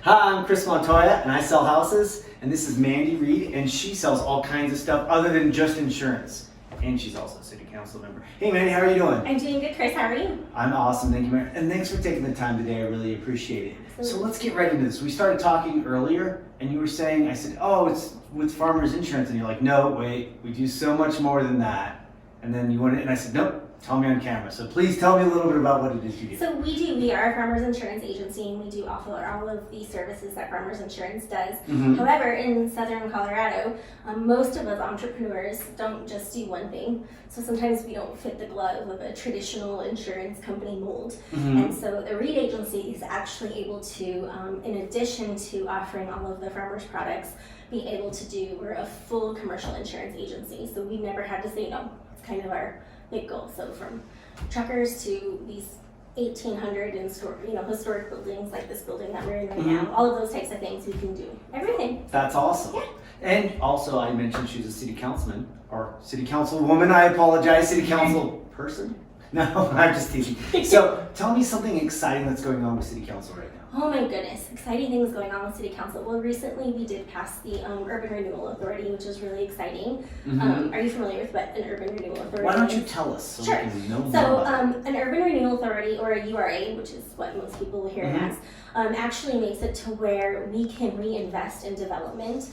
Hi, I'm Chris Montoya, and I sell houses. And this is Mandy Reed, and she sells all kinds of stuff other than just insurance. And she's also a city council member. Hey, Mandy, how are you doing? I'm doing good, Chris. How are you? I'm awesome, thank you, Mary. And thanks for taking the time today. I really appreciate it. Absolutely. So let's get right into this. We started talking earlier, and you were saying, I said, oh, it's with farmers insurance, and you're like, no, wait, we do so much more than that. And then you wanted, and I said, nope. Tell me on camera. So please tell me a little bit about what it is you do. So we are a farmers insurance agency, and we do offer all of the services that farmers insurance does. Mm-hmm. However, in southern Colorado, most of us entrepreneurs don't just do one thing. So sometimes we don't fit the glove of a traditional insurance company mold. Mm-hmm. And so the Reed agency is actually able to, in addition to offering all of the farmers products, be able to do, we're a full commercial insurance agency. So we've never had to say no. It's kind of our big goal. So from truckers to these 1800 and historic buildings like this building that we're in right now, all of those types of things we can do. Everything. That's awesome. Yeah. And also I mentioned she's a city councilman or city councilwoman. I apologize, city council person. No, I'm just teasing. So tell me something exciting that's going on with city council right now. Oh my goodness, exciting things going on with City Council. Well, recently we did pass the Urban Renewal Authority, which is really exciting. Mm-hmm. Are you familiar with what an Urban Renewal Authority is? Why don't you tell us so Sure. we can know more So about it? an Urban Renewal Authority, or a URA, which is what most people will hear it as, actually makes it to where we can reinvest in development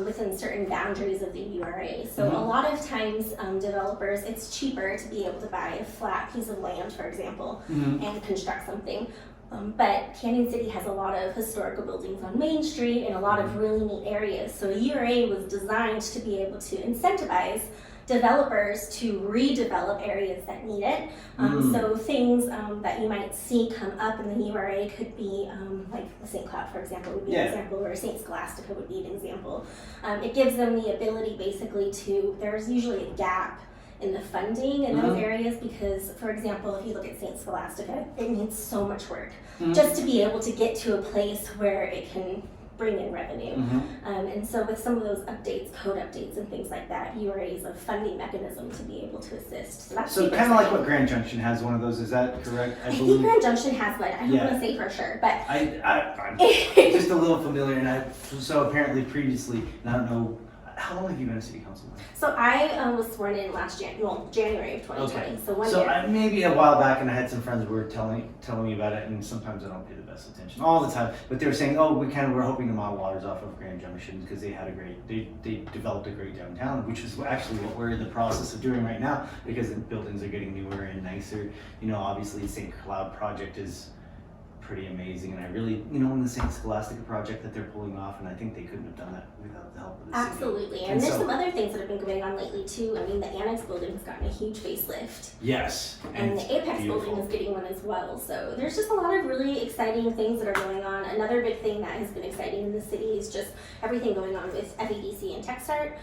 within certain boundaries of the URA. So a lot of times developers, it's cheaper to be able to buy a flat piece of land, for example, and construct something. But Canyon City has a lot of historical buildings on Main Street and a lot of really neat areas. So a URA was designed to be able to incentivize developers to redevelop areas that need it. So things that you might see come up in the URA could be like the St. Cloud, for example, would be an example, or St. Scholastica would be an example. It gives them the ability basically to, there's usually a gap in the funding in those areas because, for example, if you look at St. Scholastica, it needs so much work just to be able to get to a place where it can bring in revenue. And so with some of those updates, code updates and things like that, URA is a funding mechanism to be able to assist. So that's So kind of like what Grand Junction has one of those, is that correct? I think Grand Junction has one. I don't want to say for sure, but I'm just a little familiar, and so apparently previously, and I don't know, how long have you been a city councilman? So I was sworn in last January of 2020. Okay. So one so year. Maybe a while back, and I had some friends who were telling me about it, and sometimes I don't pay the best attention all the time. But they were saying, "Oh, we were hoping to mile waters off of Grand Junction because they had they developed a great downtown, which is actually what we're in the process of doing right now because the buildings are getting newer and nicer. You know, obviously, St. Cloud project is pretty amazing, and I really, in the St. Scholastica project that they're pulling off, and I think they couldn't have done that without the help of the city. Absolutely, and there's some other things that have been going on lately too. I mean, the Annex building has gotten a huge facelift. Yes. And the Apex building is getting one as well. So there's just a lot of really exciting things that are going on. Another big thing that has been exciting in the city is just everything going on with FEDC and TechStart.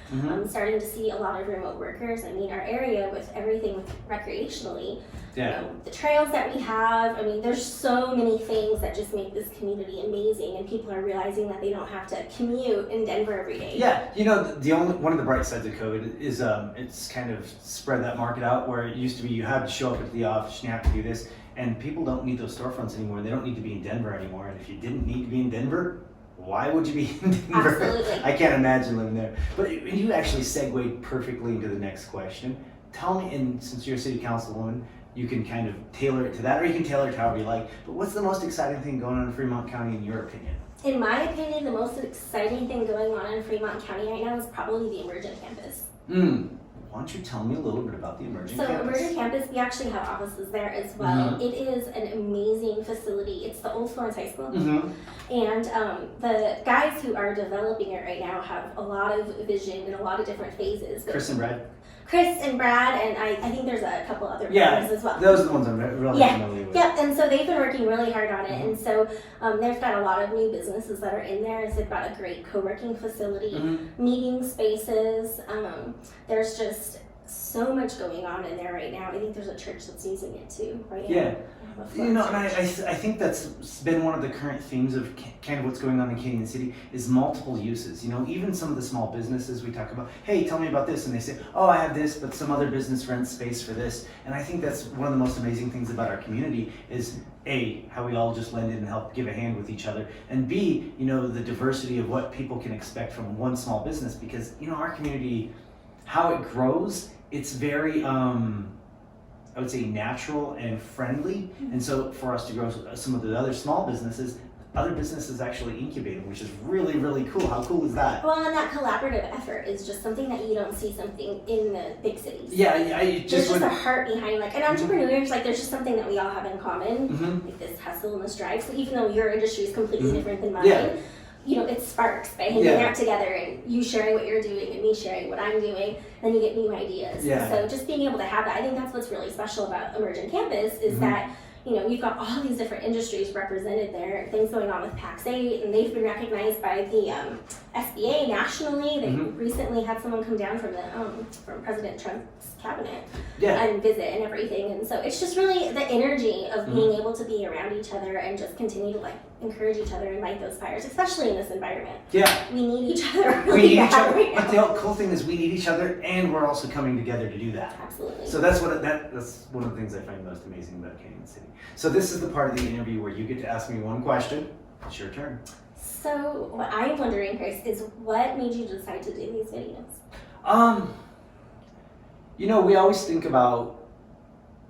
Starting to see a lot of remote workers. I mean, our area with everything recreationally, the trails that we have. I mean, there's so many things that just make this community amazing, and people are realizing that they don't have to commute in Denver every day. Yeah, one of the bright sides of COVID is it's kind of spread that market out where it used to be you had to show up at the office and you have to do this, and people don't need those storefronts anymore. They don't need to be in Denver anymore, and if you didn't need to be in Denver, why would you be in Denver? Absolutely. I can't imagine living there. But you actually segued perfectly into the next question. Tell me, and since you're a city councilwoman, you can kind of tailor it to that, or you can tailor it however you like. But what's the most exciting thing going on in Fremont County in your opinion? In my opinion, the most exciting thing going on in Fremont County right now is probably the Emergent Campus. Why don't you tell me a little bit about the Emergent Campus? So Emergent Campus, we actually have offices there as well. It is an amazing facility. It's the old Florence High School. And the guys who are developing it right now have a lot of vision and a lot of different phases. Chris and Brad, and I think there's a couple other partners as well. Those are the ones I'm really familiar with. Yeah, and so they've been working really hard on it, and so they've got a lot of new businesses that are in there. They've got a great co-working facility, meeting spaces. There's just so much going on in there right now. I think there's a church that's using it too, right? Yeah. You And I think that's been one of the current themes of kind of what's going on in Canyon City is multiple uses. Even some of the small businesses we talk about, hey, tell me about this. And they say, oh, I have this, but some other business rents space for this. And I think that's one of the most amazing things about our community is A, how we all just lend in and help give a hand with each other. And B, the diversity of what people can expect from one small business because, our community, how it grows, it's very, I would say natural and friendly, and so for us to grow some of the other small businesses, other businesses actually incubating, which is really, really cool. How cool is that? Well, and that collaborative effort is just something that you don't see something in the big cities. Yeah, there's just a heart behind, and entrepreneurs, there's just something that we all have in common, like this hustle and this drive. So even though your industry is completely different than mine, it sparks by hanging out together and you sharing what you're doing and me sharing what I'm doing, then you get new ideas. Yeah. So just being able to have that, I think that's what's really special about Emergent Campus is that, we've got all these different industries represented there, things going on with PAX 8, and they've been recognized by the SBA nationally. They recently had someone come down from from President Trump's cabinet and visit and everything. And so it's just really the energy of being able to be around each other and just continue to encourage each other and light those fires, especially in this environment. Yeah. We need each other We really need bad each other. right now. But the cool thing is we need each other and we're also coming together to do that. Absolutely. So that's one of the things I find most amazing about Canyon City. So this is the part of the interview where you get to ask me one question. It's your turn. So what I'm wondering, Chris, is what made you decide to do these videos? We always think about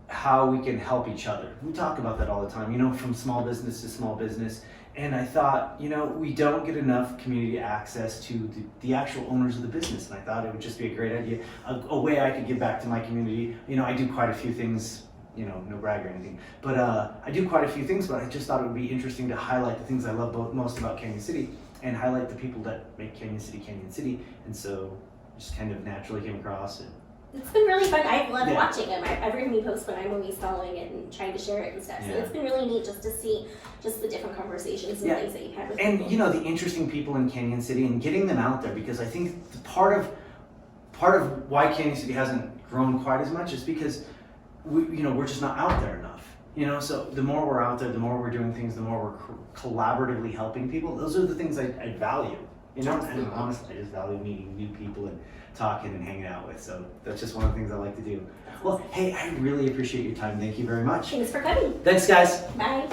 how we can help each other. We talk about that all the time, from small business to small business. And I thought, we don't get enough community access to the actual owners of the business. And I thought it would just be a great idea, a way I could give back to my community. I do quite a few things, no brag or anything, but I do quite a few things, but I just thought it would be interesting to highlight the things I love most about Canyon City and highlight the people that make Canyon City. And so just kind of naturally came across it. It's been really fun. I've loved watching them. Every time you post one, I'm always following it and trying to share it and stuff. So it's been really neat just to see just the different conversations and things that you've had with people. The interesting people in Canyon City and getting them out there, because I think part of why Canyon City hasn't grown quite as much is because we're just not out there enough. So the more we're out there, the more we're doing things, the more we're collaboratively helping people. Those are the things I value. And honestly, I just value meeting new people and talking and hanging out with. So that's just one of the things I like to do. Well, hey, I really appreciate your time. Thank you very much. Thanks for coming. Thanks, guys. Bye.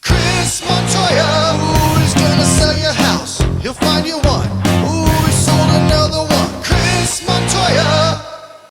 Chris Montoya, who is gonna sell your house? He'll find you one.